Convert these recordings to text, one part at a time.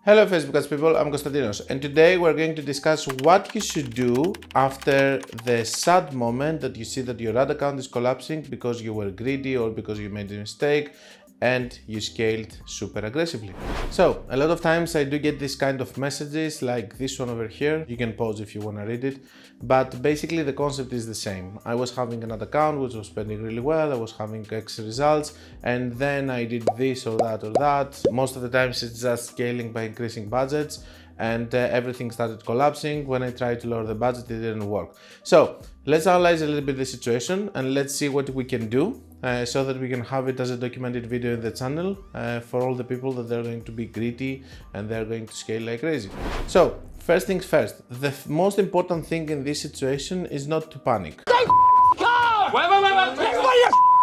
Hello Facebook people, I'm Konstantinos, and today we're going to discuss what you should do after the sad moment that you see that your ad account is collapsing because you were greedy or because you made a mistake and you scaled super aggressively. So a lot of times I do get this kind of messages like this one over here. You can pause if you want to read it, but basically the concept is the same. I was having another account which was spending really well, I was having X results, and then I did this or that or that. Most of the times it's just scaling by increasing budgets, and everything started collapsing. When I tried to lower the budget, it didn't work. So let's analyze a little bit the situation and let's see what we can do so that we can have it as a documented video in the channel for all the people that they're going to be greedy and they're going to scale like crazy. So first things first, the most important thing in this situation is not to panic. Wait, everybody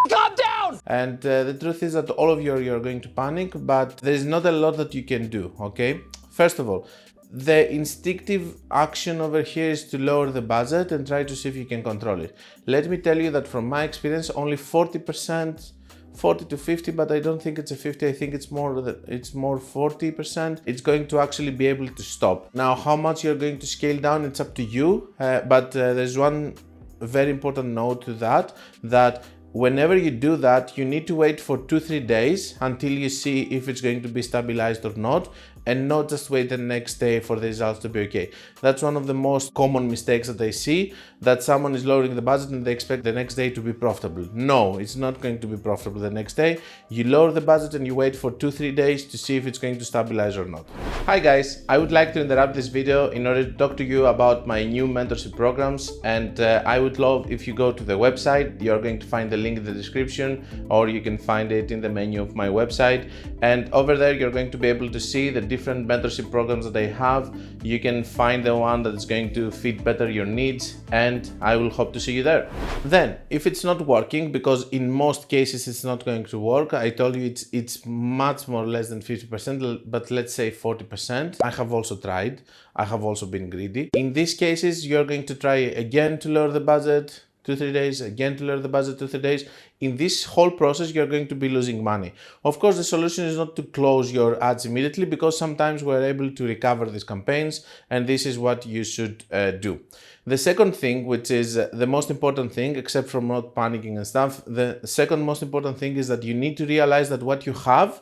calm down! And the truth is that all of you are going to panic, but there is not a lot that you can do, okay? First of all, the instinctive action over here is to lower the budget and try to see if you can control it. Let me tell you that from my experience, only 40%, 40 to 50, but I don't think it's a 50, I think it's more 40%. It's going to actually be able to stop. Now, how much you're going to scale down, it's up to you, but there's one very important note to that whenever you do that, you need to wait for 2-3 days until you see if it's going to be stabilized or not, and not just wait the next day for the results to be okay. That's one of the most common mistakes that I see, that someone is lowering the budget and they expect the next day to be profitable. No, it's not going to be profitable the next day. You lower the budget and you wait for 2-3 days to see if it's going to stabilize or not. Hi guys, I would like to interrupt this video in order to talk to you about my new mentorship programs, and I would love if you go to the website. You're going to find the link in the description, or you can find it in the menu of my website, and over there you're going to be able to see the different mentorship programs that I have. You can find the one that is going to fit better your needs, and I will hope to see you there. Then if it's not working, because in most cases it's not going to work, I told you it's much more less than 50%, but let's say 40%. I have also tried, I have also been greedy. In these cases you're going to try again to lower the budget 2-3 days, again to lower the budget 2-3 days. In this whole process, you're going to be losing money. Of course, the solution is not to close your ads immediately, because sometimes we're able to recover these campaigns, and this is what you should do. The second thing, which is the most important thing, except from not panicking and stuff, the second most important thing is that you need to realize that what you had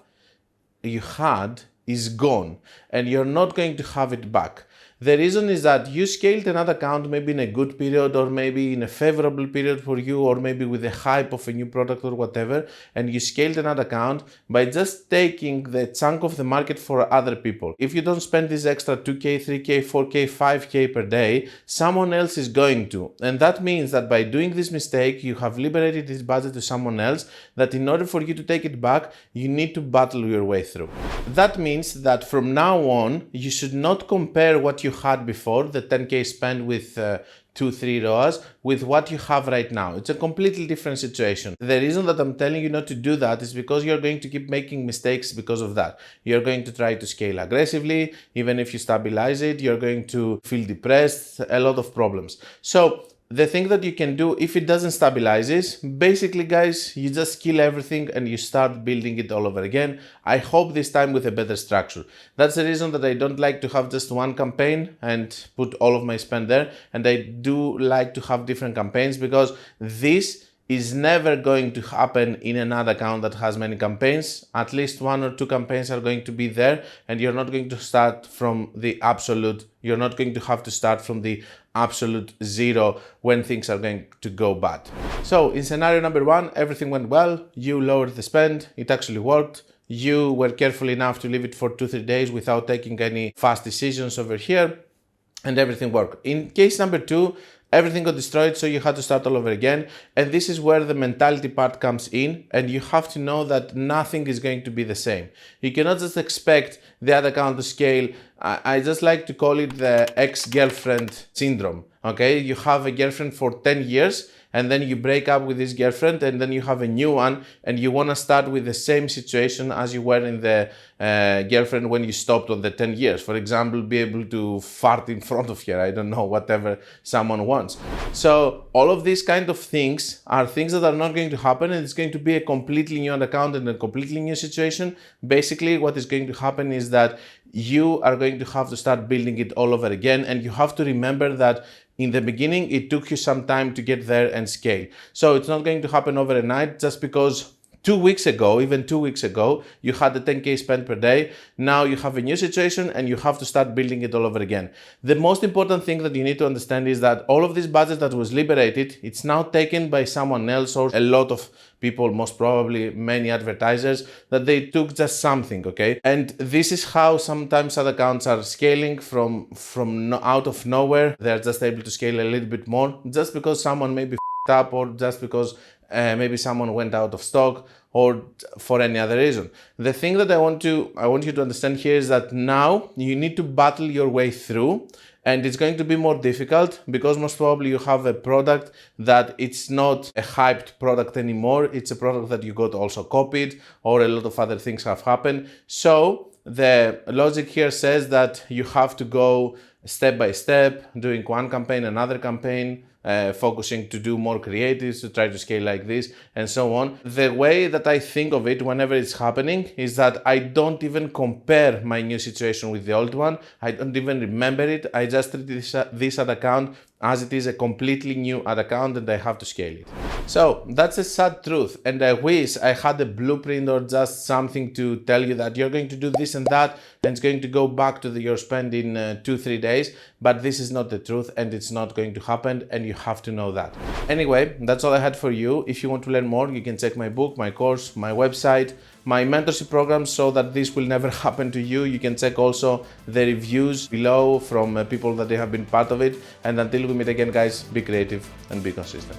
is gone, and you're not going to have it back. The reason is that you scaled another account maybe in a good period, or maybe in a favorable period for you, or maybe with the hype of a new product or whatever, and you scaled another account by just taking the chunk of the market for other people. If you don't spend this extra 2K, 3K, 4K, 5K per day, someone else is going to. And that means that by doing this mistake, you have liberated this budget to someone else, that in order for you to take it back, you need to battle your way through. That means that from now on, you should not compare what you had before, the 10K spent with 2-3 ROAS, with what you have right now. It's a completely different situation. The reason that I'm telling you not to do that is because you're going to keep making mistakes because of that. You're going to try to scale aggressively. Even if you stabilize it, you're going to feel depressed, a lot of problems. So the thing that you can do if it doesn't stabilize is, basically guys, you just kill everything and you start building it all over again. I hope this time with a better structure. That's the reason that I don't like to have just one campaign and put all of my spend there. And I do like to have different campaigns, because this is never going to happen in another account that has many campaigns. At least 1 or 2 campaigns are going to be there, and you're not going to start from the absolute, you're not going to have to start from the absolute zero when things are going to go bad. So in scenario number 1, everything went well, you lowered the spend, it actually worked. You were careful enough to leave it for 2-3 days without taking any fast decisions over here, and everything worked. In case number 2, everything got destroyed, so you had to start all over again. And this is where the mentality part comes in, and you have to know that nothing is going to be the same. You cannot just expect the other account to scale. I just like to call it the ex-girlfriend syndrome. Okay, you have a girlfriend for 10 years, and then you break up with this girlfriend, and then you have a new one, and you want to start with the same situation as you were in the girlfriend when you stopped on the 10 years. For example, be able to fart in front of her, I don't know, whatever someone wants. So all of these kind of things are things that are not going to happen, and it's going to be a completely new account and a completely new situation. Basically, what is going to happen is that you are going to have to start building it all over again, and you have to remember that in the beginning, it took you some time to get there and scale. So it's not going to happen overnight just because 2 weeks ago, even 2 weeks ago, you had a 10K spent per day. Now you have a new situation and you have to start building it all over again. The most important thing that you need to understand is that all of this budget that was liberated, it's now taken by someone else, or a lot of people, most probably many advertisers, that they took just something, okay? And this is how sometimes other accounts are scaling from out of nowhere. They're just able to scale a little bit more just because someone maybe f***ed up, or just because maybe someone went out of stock, or for any other reason. The thing that I want you to understand here is that now you need to battle your way through, and it's going to be more difficult because most probably you have a product that it's not a hyped product anymore. It's a product that you got also copied, or a lot of other things have happened. So the logic here says that you have to go step by step, doing one campaign, another campaign, focusing to do more creatives, to try to scale like this, and so on. The way that I think of it whenever it's happening is that I don't even compare my new situation with the old one. I don't even remember it. I just treat this ad account as it is a completely new ad account, and I have to scale it. So that's a sad truth, and I wish I had a blueprint or just something to tell you that you're going to do this and that, and it's going to go back to your spend in 2-3 days, but this is not the truth, and it's not going to happen, and you have to know that. Anyway, that's all I had for you. If you want to learn more, you can check my book, my course, my website, my mentorship programs, so that this will never happen to you. You can check also the reviews below from people that they have been part of it. And until we meet again, guys, be creative and be consistent.